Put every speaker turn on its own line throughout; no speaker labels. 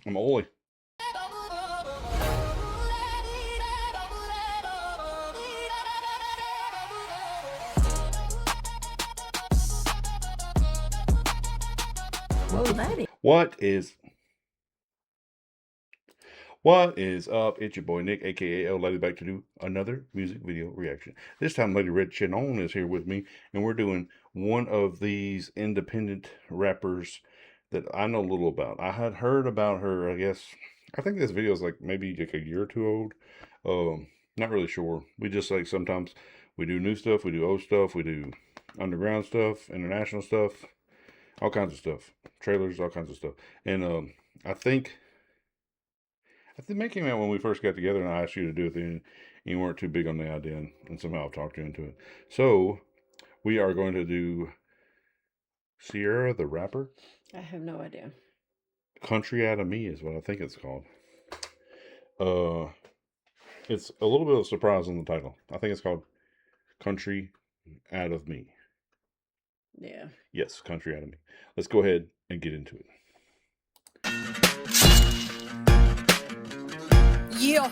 I'm Oli.
Whoa, Laddie.
What is up? It's your boy Nick, aka Laddie, back to do another music video reaction. This time, Lady Red Shannon is here with me, and we're doing one of these independent rappers that I know a little about. I had heard about her, I think this video is like maybe like a year or two old. Not really sure. We just like sometimes we do new stuff, we do old stuff, we do underground stuff, international stuff, all kinds of stuff, trailers, all kinds of stuff. And I think May came out when we first got together, and I asked you to do it. Then you weren't too big on the idea, and somehow I've talked you into it. So we are going to do Ciera the Rapper.
I have no idea.
Country Out of Me is what I think it's called. It's a little bit of a surprise on the title. I think it's called Country Out of Me.
Yeah.
Yes, Country Out of Me. Let's go ahead and get into it.
Yeah,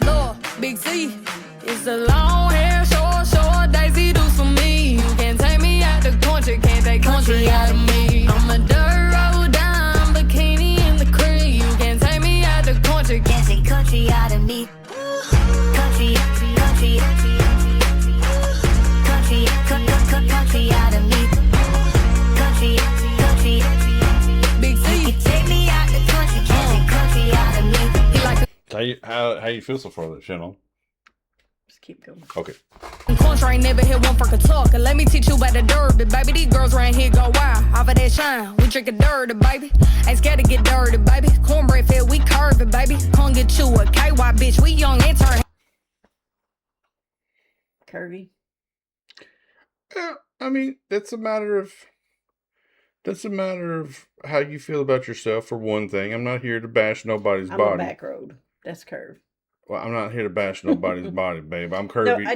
Lord, Big Z. It's a long hair, short, Daisy do for me. You can take me out the country, can't take country out of me. I'm a dirt road down, bikini in the crib. You can take me out the country, can't take country out of me. Country out of me. Big Z. You can take me out the country, can't take country out of me. He like
How you feel so far, Shannon?
Just keep going.
Okay.
Country ain't never hit one for talk. Let me teach you about the derby, baby. These girls around here go wild. Off of that shine, we drinkin' dirty, baby. Ain't scared to get dirty, baby. Cornbread fed, we curvy, baby. Come get you a KY, bitch. We young and turn.
Curvy.
Yeah, I mean, that's a matter of how you feel about yourself, for one thing. I'm not here to bash nobody's
I'm
body.
on back road. That's curve.
Well, I'm not here to bash nobody's body, babe. I'm curvy.
No,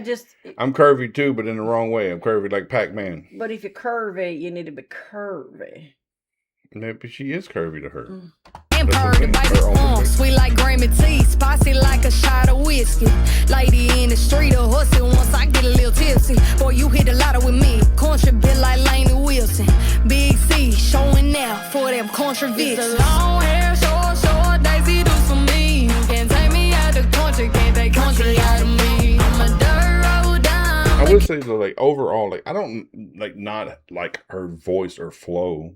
I'm curvy too, but in the wrong way. I'm curvy like Pac-Man.
But if you're curvy, you need to be curvy.
Maybe she is curvy to her.
And purdy, baby. Sweet like Grammy tea. Spicy like a shot of whiskey. Lady in the street, a hussy once I get a little tipsy. Boy, you hit a lot with me. Country bit like Lainey Wilson. Big C showing out for them country vixens. It's a long hair, short, Daisy do for me. You can take me out the country, can't take country out of me. I'm a dirt road down.
I would say though, like overall, like I don't like not like her voice or flow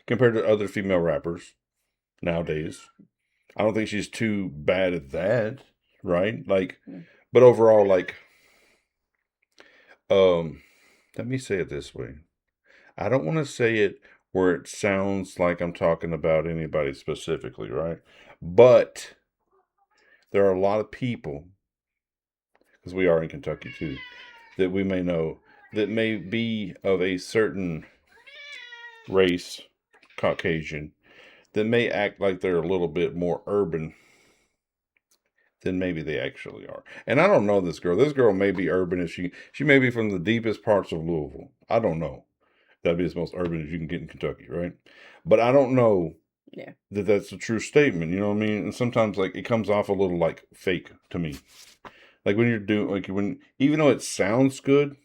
compared to other female rappers nowadays. I don't think she's too bad at that, right? Like, but overall, like, let me say it this way. I don't want to say it where it sounds like I'm talking about anybody specifically, right? But there are a lot of people, because we are in Kentucky too, that we may know that may be of a certain race, Caucasian, that may act like they're a little bit more urban than maybe they actually are. And I don't know this girl. This girl may be urban as she may be from the deepest parts of Louisville. I don't know. That'd be as most urban as you can get in Kentucky, right? But I don't know that that's a true statement. You know what I mean? And sometimes like it comes off a little like fake to me. Like when you're doing like even though it sounds good,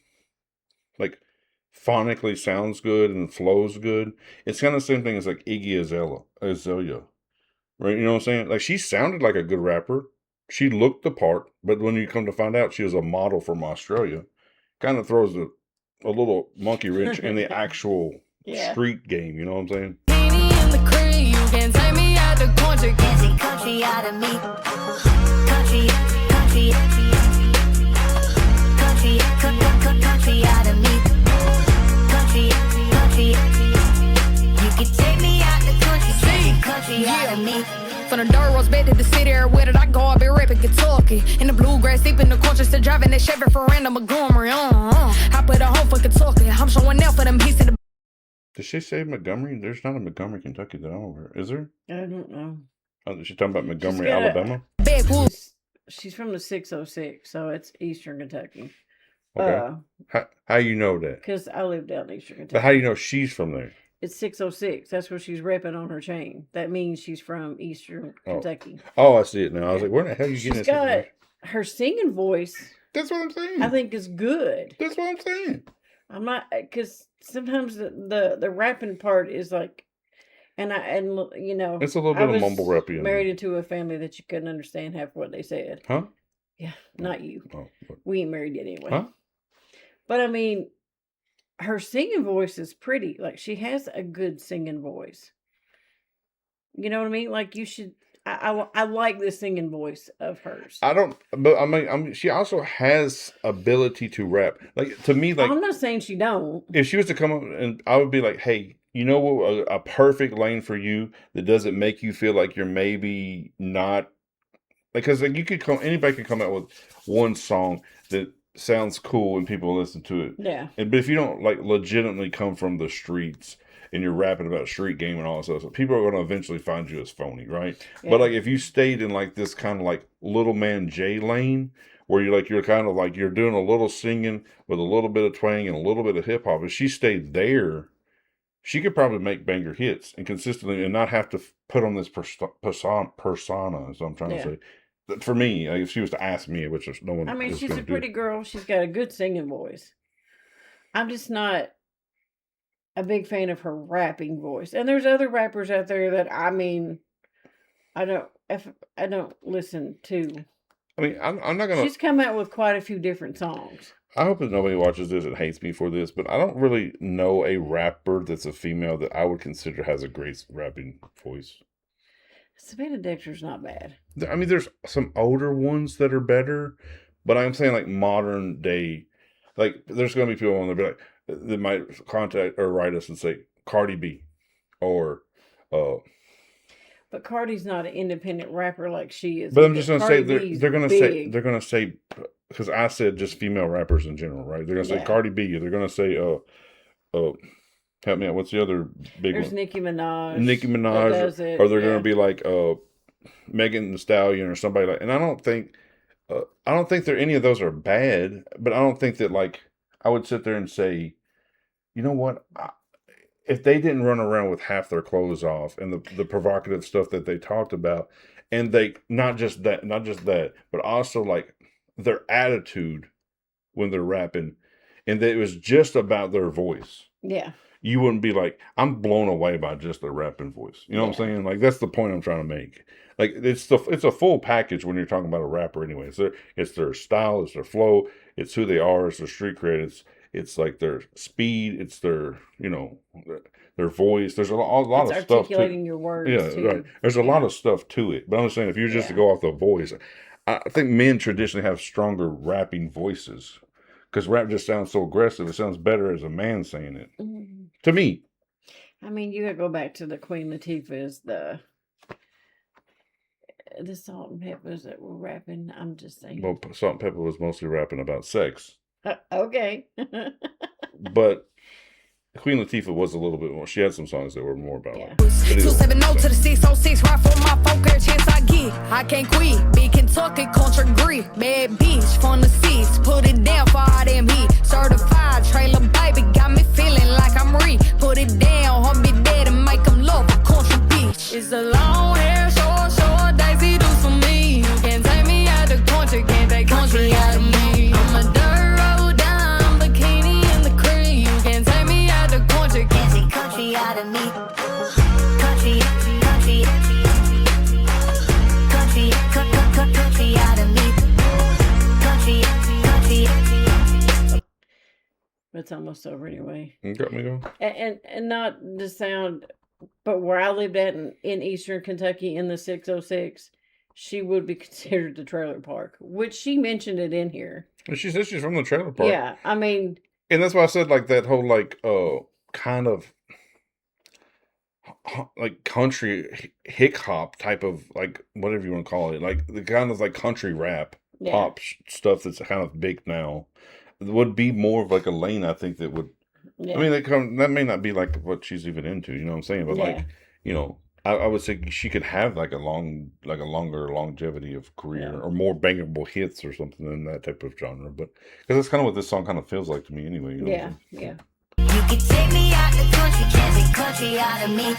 like phonically sounds good and flows good, it's kind of the same thing as like Iggy Azalea, right? You know what I'm saying? Like she sounded like a good rapper. She looked the part, but when you come to find out she was a model from Australia, kind of throws a little monkey wrench in the actual street game. You know what I'm saying?
In the crib, you can take me out the country, can't take country out of me. Country out of me. You can take me out the country out of me. From the dirt roads back to the city, where did I go? I be rapping Kentucky. In the bluegrass, deep in the country, still driving that Chevy for random Montgomery. I put a home for Kentucky. I'm showing out for them pieces of the.
Did she say Montgomery? There's not a Montgomery, Kentucky that I'm aware. Is there?
I don't know.
Oh, she's talking about Montgomery, Alabama?
She's from the 606, so it's Eastern Kentucky.
Okay. How you know that?
Because I live down in Eastern Kentucky.
But how do you know she's from there?
it's 606. That's what she's repping on her chain. That means she's from Eastern Kentucky.
Oh, I see it now. I was like, where the hell are you getting
She's
this
got
information?
her singing voice.
That's what I'm saying.
I think is good.
That's what I'm saying.
I'm not, because sometimes the rapping part is like, and you know,
It's a little bit of mumble rappy.
Married into a family that you couldn't understand half what they said.
Huh?
Yeah, not you.
Oh,
we ain't married yet anyway.
Huh?
But I mean, her singing voice is pretty. Like, she has a good singing voice. You know what I mean? Like, you should. I like the singing voice of hers.
I don't, but I mean, she also has ability to rap. Like, to me, like,
I'm not saying she don't.
if she was to come up and I would be like, hey, you know what, a perfect lane for you that doesn't make you feel like you're maybe not, because like you could come, anybody can come out with one song that sounds cool and people listen to it.
Yeah.
But if you don't like legitimately come from the streets and you're rapping about street game and all that stuff, so people are going to eventually find you as phony, right?
Yeah.
But like if you stayed in like this kind of like little man J lane, where you're kind of like you're doing a little singing with a little bit of twang and a little bit of hip hop, if she stayed there, she could probably make banger hits and consistently and not have to put on this persona, as I'm trying to say. For me, like, if she was to ask me, which is no one.
I mean, she's a pretty girl. She's got a good singing voice. I'm just not a big fan of her rapping voice. And there's other rappers out there that, I mean, I don't listen to.
I mean, I'm not gonna.
She's come out with quite a few different songs.
I hope that nobody watches this and hates me for this, but I don't really know a rapper that's a female that I would consider has a great rapping voice.
Savannah Dexter's not bad.
I mean, there's some older ones that are better, but I'm saying like modern day, like there's going to be people on there be like, that might contact or write us and say Cardi B, or.
But Cardi's not an independent rapper like she is.
But I'm just going to say they're going to say because I said just female rappers in general, right? They're going to say Cardi B. They're going to say help me out. What's the other big one?
There's Nicki Minaj.
Nicki Minaj, or they're going to be like Megan Thee Stallion or somebody like. And I don't think that any of those are bad, but I don't think that like I would sit there and say, you know what, if they didn't run around with half their clothes off and the provocative stuff that they talked about, and they not just that, but also like their attitude when they're rapping, and that it was just about their voice.
Yeah. You
wouldn't be like, I'm blown away by just their rapping voice. You know what I'm saying? Like, that's the point I'm trying to make. Like, it's a full package when you're talking about a rapper anyway. It's their style, it's their flow, it's who they are, it's their street cred, it's like their speed, it's their, their voice. There's a lot of stuff.
Articulating your words.
Yeah, too. Right. There's a lot of stuff to it. But I'm just saying, if you're just to go off the voice, I think men traditionally have stronger rapping voices. Because rap just sounds so aggressive. It sounds better as a man saying it. Mm-hmm. To me.
I mean, you gotta go back to the Queen Latifah's, the Salt and Peppers that were rapping. I'm just saying.
Well, Salt and Pepper was mostly rapping about sex.
Okay.
But Queen Latifah was a little bit more. She had some songs that were more about it.
270 to the 606, right for my phone, every chance I get. I can't quit. Big Kentucky, country grit. Bad bitch from the seas. Put it down for all them heat. Certified trailer baby. Got me feeling like I'm Put it down, I'll be dead and make them love a country bitch. It's a long hair, short, Daisy do for me. You can't take me out the country, can't take country out of me. I'm a dirt road down, bikini in the cream. You can't take me out the country, can't take country out of me. Country out of me. Country.
It's almost over anyway.
You got me going.
And not the sound, but where I lived at in Eastern Kentucky in the 606, she would be considered the trailer park, which she mentioned it in here.
She said she's from the trailer park.
Yeah, I mean.
And that's why I said like that whole like kind of like country hick hop type of like whatever you want to call it, like the kind of like country rap pop stuff that's kind of big now would be more of like a lane I think that would. Yeah. I mean, that may not be like what she's even into, you know what I'm saying? But like, I would say she could have like a longer longevity of career or more bangable hits or something in that type of genre. But because that's kind of what this song kind of feels like to me anyway. You know
yeah.
You can take me out the country, can't take country out of me.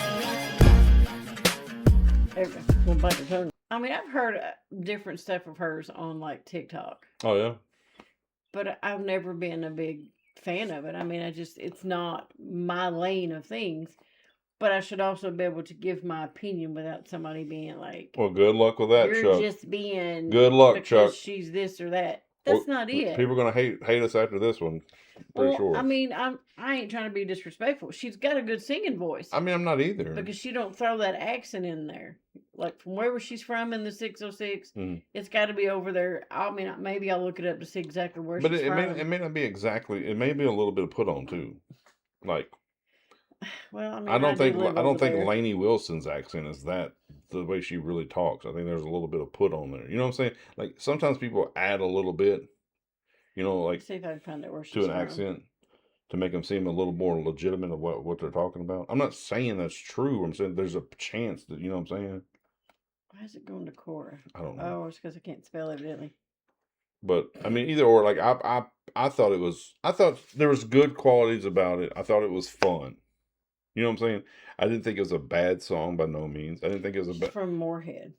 I mean, I've heard different stuff of hers on like TikTok,
Oh yeah.
but I've never been a big fan of it. I mean, it's not my lane of things. But I should also be able to give my opinion without somebody being like,
Well, good luck with that,
"You're
Chuck.
just being
Good luck,
because
Chuck.
she's this or that." That's not it.
People are gonna hate us after this one. Pretty sure.
I mean, I ain't trying to be disrespectful. She's got a good singing voice.
I mean, I'm not either.
Because she don't throw that accent in there. Like from wherever she's from in the 606, it's got to be over there. I mean, maybe I'll look it up to see exactly where she's from.
But it may not be exactly. It may be a little bit of put on too. Like,
well, I mean,
I don't think
there.
Lainey Wilson's accent is that the way she really talks. I think there's a little bit of put on there. You know what I'm saying? Like sometimes people add a little bit. You know, like
see if I can find out where she's
to an
from.
accent to make them seem a little more legitimate of what they're talking about. I'm not saying that's true. I'm saying there's a chance that, you know what I'm saying?
Why is it going to Cora?
I don't know.
Oh, it's because I can't spell evidently.
But I mean, either or. Like I thought there was good qualities about it. I thought it was fun. You know what I'm saying? I didn't think it was a bad song by no means. I didn't think it was
She's from Moorhead.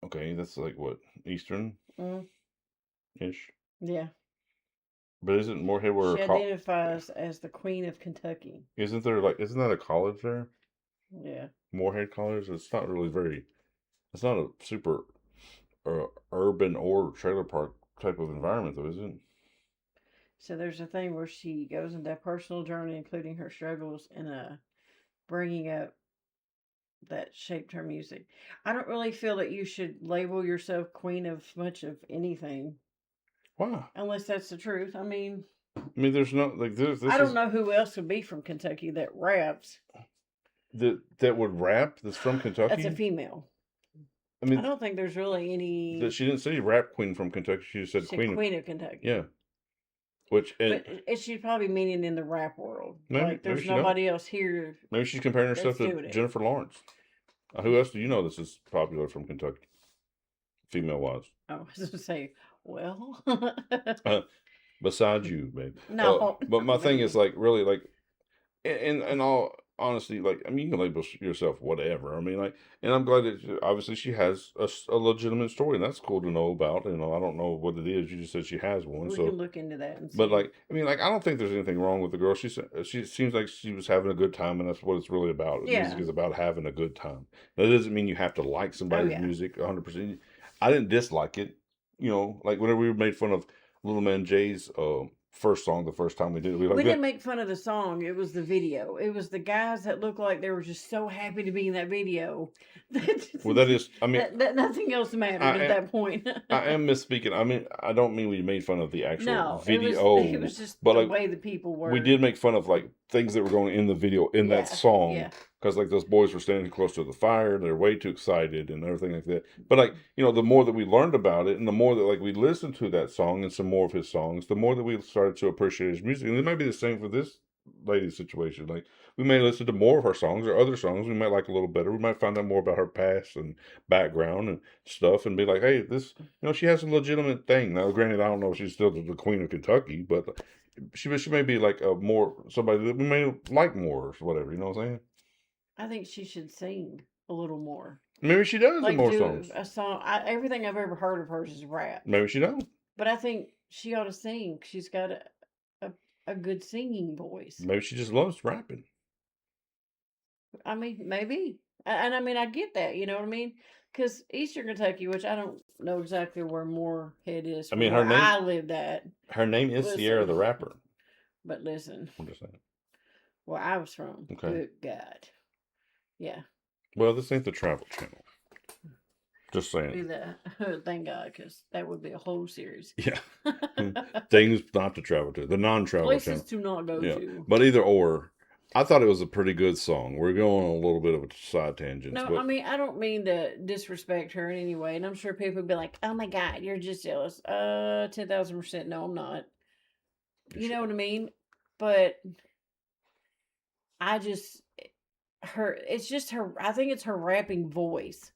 Okay, that's like what, Eastern ish.
Yeah.
But isn't Moorhead where
she identifies as the Queen of Kentucky?
Isn't that a college there?
Yeah.
Moorhead College. It's not really very. It's not a super urban or trailer park type of environment, though, is it?
So there's a thing where she goes into a personal journey, including her struggles in bringing up that shaped her music. I don't really feel that you should label yourself queen of much of anything.
Why?
Unless that's the truth. I mean,
there's no like this.
I don't know who else would be from Kentucky that raps.
That would rap. That's from Kentucky.
That's a female. I mean, I don't think there's really any.
She didn't say rap queen from Kentucky. She just said queen
of Kentucky.
Yeah.
But she's probably meaning in the rap world.
Maybe,
like there's nobody else here.
Maybe she's comparing herself to Jennifer Lawrence. Who else do you know this is popular from Kentucky? Female wise.
Oh, I was going to say, well.
Besides you, babe.
No.
But my thing is like really like in all honesty, like, I mean, you can label yourself whatever. I mean, like, and I'm glad that obviously she has a legitimate story, and that's cool to know about. You know, I don't know what it is. You just said she has one,
we can look into that. And see.
But like, I mean, like, I don't think there's anything wrong with the girl. She seems like she was having a good time, and that's what it's really about.
Yeah.
Music is about having a good time. That doesn't mean you have to like somebody's music 100%. I didn't dislike it. You know, like whenever we made fun of Little Man Jay's first song the first time we did it.
We didn't make fun of the song. It was the video. It was the guys that looked like they were just so happy to be in that video.
Well, that is, I mean,
that nothing else mattered at that point.
I am misspeaking. I mean, I don't mean we made fun of the actual video.
It was just the way the people were.
We did make fun of like things that were going in the video in that song.
Yeah.
Because like those boys were standing close to the fire, they're way too excited and everything like that. But like, you know, the more that we learned about it and the more that like we listened to that song and some more of his songs, the more that we started to appreciate his music. And it might be the same for this lady's situation. Like we may listen to more of her songs or other songs we might like a little better. We might find out more about her past and background and stuff and be like, hey, this, you know, she has a legitimate thing. Now, granted, I don't know if she's still the Queen of Kentucky, but she may be like somebody that we may like more or whatever, you know what I'm saying?
I think she should sing a little more.
Maybe she does in more songs.
A song. Everything I've ever heard of hers is rap.
Maybe she don't.
But I think she ought to sing. She's got a good singing voice.
Maybe she just loves rapping.
I mean, maybe. And I mean, I get that. You know what I mean? Because Eastern Kentucky, which I don't know exactly where Moorhead is.
I mean, her name.
I lived at.
Her name is CieraTheRapper.
But listen.
I'm just saying.
Where I was from.
Okay.
Good God. Yeah.
Well, this ain't the Travel Channel. Just saying.
Thank God, because that would be a whole series.
Yeah. Things not to travel to. The non-travel
Places
channel.
to not go to.
But either or, I thought it was a pretty good song. We're going on a little bit of a side tangent.
No, I mean, I don't mean to disrespect her in any way. And I'm sure people would be like, oh my God, you're just jealous. 10,000%. No, I'm not. You know what I mean? But I think it's her rapping voice.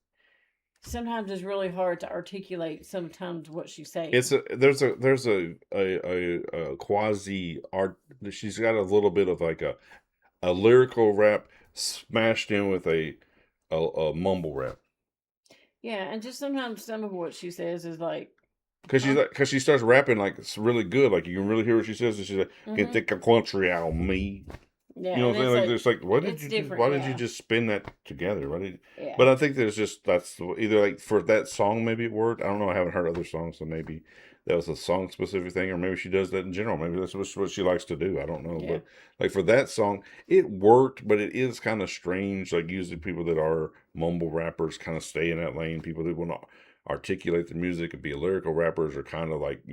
sometimes it's really hard to articulate sometimes what she's saying.
There's a quasi art. She's got a little bit of like a lyrical rap smashed in with a mumble rap.
Yeah, and just sometimes some of what she says is like,
Because she starts rapping like it's really good. Like you can really hear what she says. And she's like, "Can take a country out of me."
yeah,
You know what I'm saying? Like,
like,
there's like, what did
it's
you
different,
why did
yeah.
you just spin that together? Why did?
Yeah.
But I think that's either like for that song maybe it worked. I don't know. I haven't heard other songs, so maybe that was a song specific thing, or maybe she does that in general. Maybe that's what she likes to do. I don't know.
Yeah.
But like for that song, it worked. But it is kind of strange. Like usually people that are mumble rappers kind of stay in that lane. People that want to articulate the music and be lyrical rappers are kind of like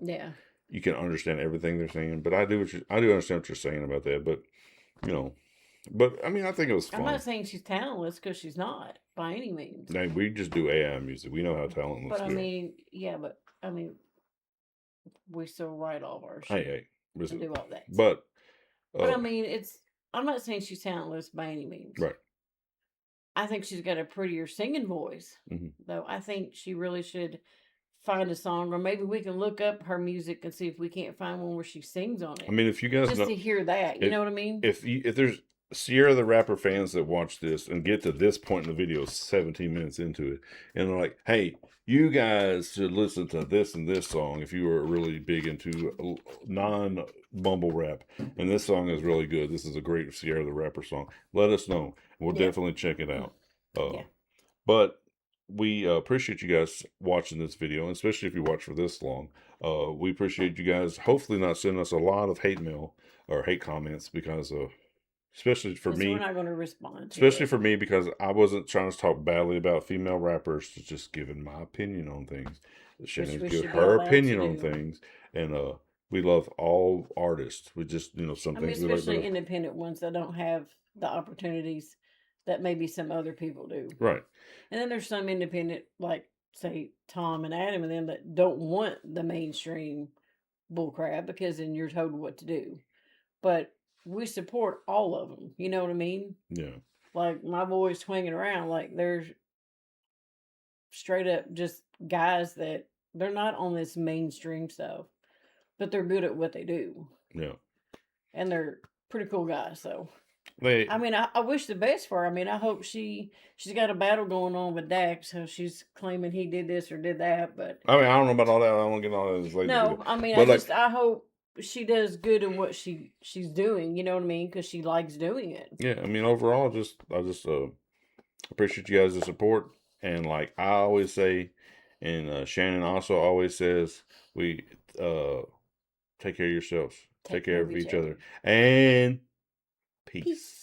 Yeah.
you can understand everything they're saying. But I do understand what you're saying about that. But but I mean, I think it was fun.
I'm not saying she's talentless because she's not by any means.
Hey, we just do AI music. We know how talentless.
But I mean, yeah, but I mean, we still write all of our shit and do all that.
But
I mean, I'm not saying she's talentless by any means.
Right.
I think she's got a prettier singing voice, though. I think she really should find a song, or maybe we can look up her music and see if we can't find one where she sings on it.
I mean, if you guys
just to hear that, you know what I mean?
If there's Sierra the Rapper fans that watch this and get to this point in the video, 17 minutes into it, and they're like, "Hey, you guys should listen to this and this song if you are really big into non-mumble rap, and this song is really good. This is a great Sierra the Rapper song. Let us know. We'll definitely check it out." But we appreciate you guys watching this video, and especially if you watch for this long. We appreciate you guys hopefully not sending us a lot of hate mail or hate comments because especially for me,
we're not going to respond.
Especially for me because I wasn't trying to talk badly about female rappers, just giving my opinion on things. Shannon's give her opinion on things, and we love all artists. We just some things
especially independent ones that don't have the opportunities that maybe some other people do.
Right.
And then there's some independent, like say Tom and Adam and them, that don't want the mainstream bullcrap because then you're told what to do. But we support all of them. You know what I mean?
Yeah.
Like my boys swinging around, like there's straight up just guys that they're not on this mainstream stuff, but they're good at what they do.
Yeah.
And they're pretty cool guys. So
I
mean, I wish the best for her. I mean, I hope she's got a battle going on with Dax, so she's claiming he did this or did that. But
I mean, I don't know about all that. I don't get all that later.
No, I mean, I hope she does good in what she's doing. You know what I mean? Because she likes doing it.
Yeah, I mean, overall, I just appreciate you guys' support, and like I always say, and Shannon also always says, we take care of yourselves, take care of each other, and peace.